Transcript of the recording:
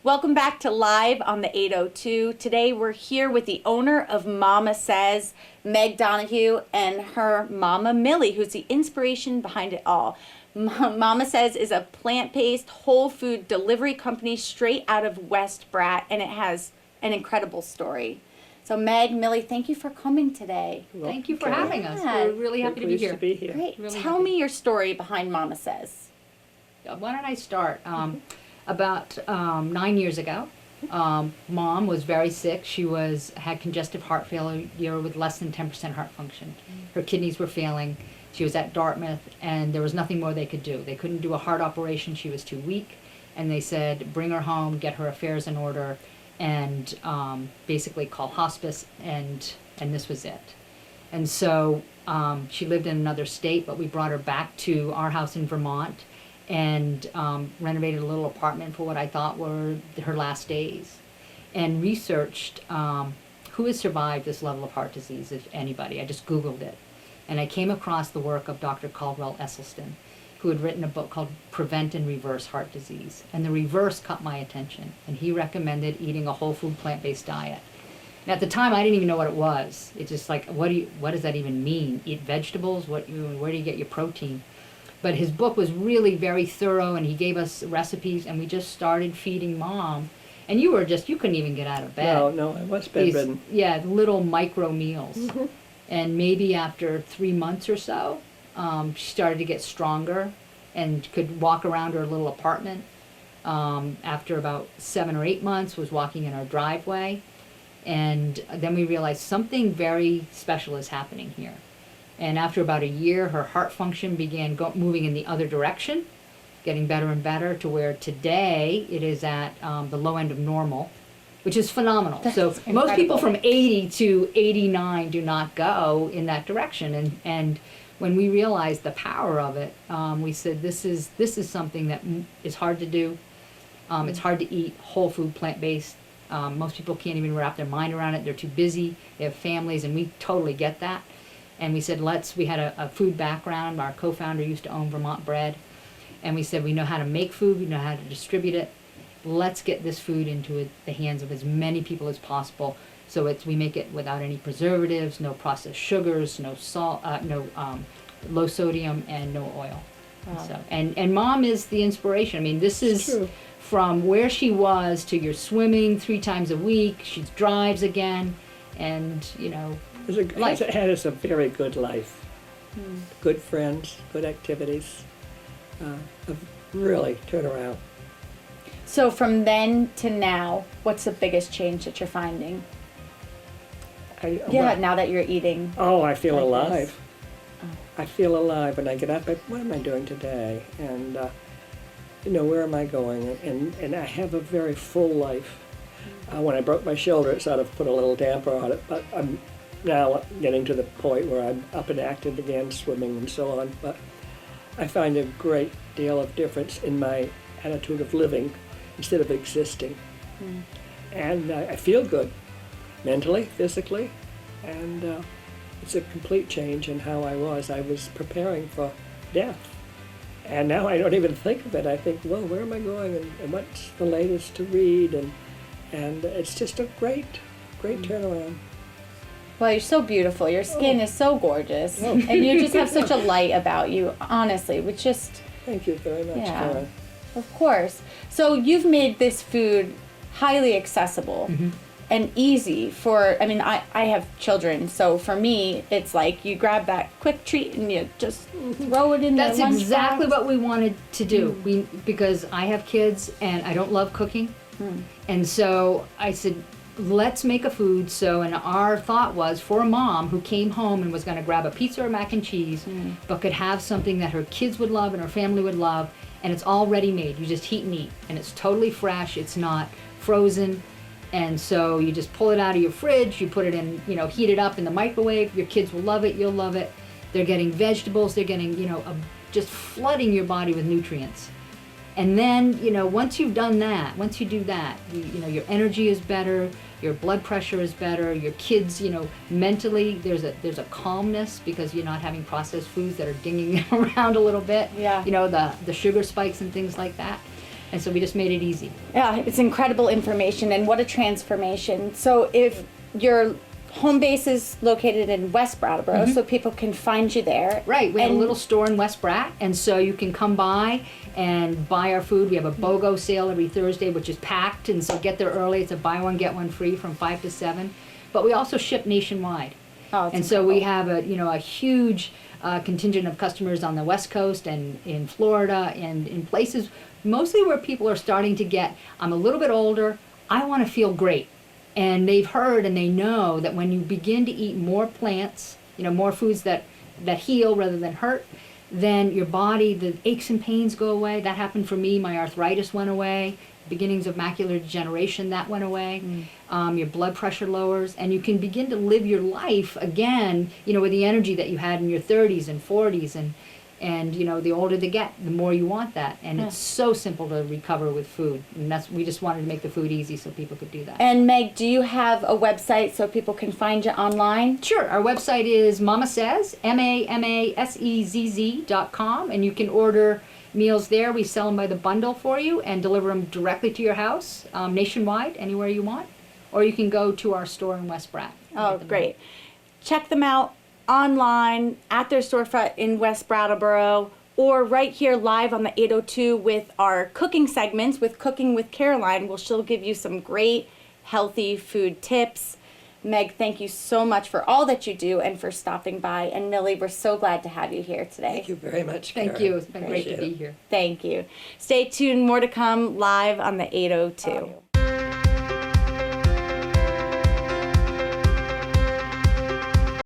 Welcome back to Live on the 802. Today we're here with the owner of Mamasezz, Meg Donahue, and her mama Millie, who's the inspiration behind it all. Mamasezz is a plant-based whole food delivery company straight out of West Brat, and it has an incredible story. So Meg, Millie, thank you for coming today. Thank you for having us. We're really happy to be here. Great. Really Tell me your story behind Mamasezz. Why don't I start? About 9 years ago, Mom was very sick. She had congestive heart failure with less than 10% heart function. Her kidneys were failing. She was at Dartmouth, and there was nothing more they could do. They couldn't do a heart operation. She was too weak, and they said, bring her home, get her affairs in order, and basically call hospice, and this was it. And so she lived in another state, but we brought her back to our house in Vermont, and renovated a little apartment for what I thought were her last days, and researched who has survived this level of heart disease, if anybody. I just Googled it, and I came across the work of Dr. Caldwell Esselstyn, who had written a book called Prevent and Reverse Heart Disease, and the reverse caught my attention, and he recommended eating a whole food plant-based diet. And at the time, I didn't even know what it was. It's just like, what does that even mean? Eat vegetables? Where do you get your protein? But his book was really very thorough, and he gave us recipes, and we just started feeding Mom. And you couldn't even get out of bed. No, I was bedridden. Little micro meals. Mm-hmm. And maybe after 3 months or so, she started to get stronger and could walk around her little apartment. After about 7 or 8 months, was walking in our driveway. And then we realized something very special is happening here. And after about a year, her heart function began moving in the other direction, getting better and better, to where today it is at the low end of normal, which is phenomenal. That's so incredible. Most people from 80 to 89 do not go in that direction. And when we realized the power of it, we said this is something that is hard to do. It's hard to eat whole food, plant-based. Most people can't even wrap their mind around it. They're too busy. They have families, and we totally get that. And we said, we had a food background. Our co-founder used to own Vermont Bread. And we said, we know how to make food. We know how to distribute it. Let's get this food into the hands of as many people as possible. So we make it without any preservatives, no processed sugars, no salt, low sodium, and no oil. Wow. So, and Mom is the inspiration. I mean, this is True. From where she was to you're swimming 3 times a week. She drives again, and Had us a very good life. Good friends, good activities. Really turn around. So from then to now, what's the biggest change that you're finding? Now that you're eating. I feel like alive. this. I feel alive when I get up. What am I doing today? And where am I going? And I have a very full life. When I broke my shoulder, it sort of put a little damper on it. But I'm now getting to the point where I'm up and active again, swimming and so on. But I find a great deal of difference in my attitude of living instead of existing. And I feel good, mentally, physically, and it's a complete change in how I was. I was preparing for death. And now I don't even think of it. I think, well, where am I going, and what's the latest to read? And it's just a great turnaround. Well, you're so beautiful. Your skin is so gorgeous. And you just have such a light about you, honestly, which just... Thank you very much, Karen. Of course. So you've made this food highly accessible and easy for, I have children, so for me, it's like you grab that quick treat and you just throw it in the lunchbox. That's exactly what we wanted to do. Because I have kids and I don't love cooking. And so I said, let's make a food. And our thought was for a mom who came home and was going to grab a pizza or mac and cheese, but could have something that her kids would love and her family would love, and it's all ready made. You just heat and eat, and it's totally fresh. It's not frozen. And so you just pull it out of your fridge, you put it in, heat it up in the microwave. Your kids will love it, you'll love it. They're getting vegetables, they're getting, just flooding your body with nutrients. And then, once you've done that, once you do that, your energy is better, your blood pressure is better, your kids, mentally, there's a calmness because you're not having processed foods that are dinging them around a little bit. Yeah. The sugar spikes and things like that. And so we just made it easy. Yeah, it's incredible information, and what a transformation. So if your home base is located in West Brattleboro, so people can find you there. Right, we have a And- little store in West Brat, and so you can come by and buy our food. We have a BOGO sale every Thursday, which is packed, and so get there early. It's a buy one, get one free from 5 to 7. But we also ship nationwide. Oh, it's And so we incredible. have a huge contingent of customers on the West Coast and in Florida and in places mostly where people are starting to get, I'm a little bit older, I want to feel great. And they've heard and they know that when you begin to eat more plants, more foods that heal rather than hurt, then your body, the aches and pains go away. That happened for me. My arthritis went away. Beginnings of macular degeneration, that went away. Your blood pressure lowers, and you can begin to live your life again, with the energy that you had in your 30s and 40s, and the older they get, the more you want that. And it's so simple to recover with food, and we just wanted to make the food easy so people could do that. And Meg, do you have a website so people can find you online? Sure, our website is Mamasezz, MAMASEZZ.com, and you can order meals there. We sell them by the bundle for you and deliver them directly to your house, nationwide, anywhere you want. Or you can go to our store in West Brat. and Oh, get them great. Check them out online at their storefront in West Brattleboro, or right here live on the 802 with our cooking segments with Cooking with Caroline, where she'll give you some great healthy food tips. Meg, thank you so much for all that you do and for stopping by. And Millie, we're so glad to have you here today. Thank you very much, Thank Karen. you. It's been great to Appreciate be it. here. Thank you. Stay tuned. More to come live on the 802.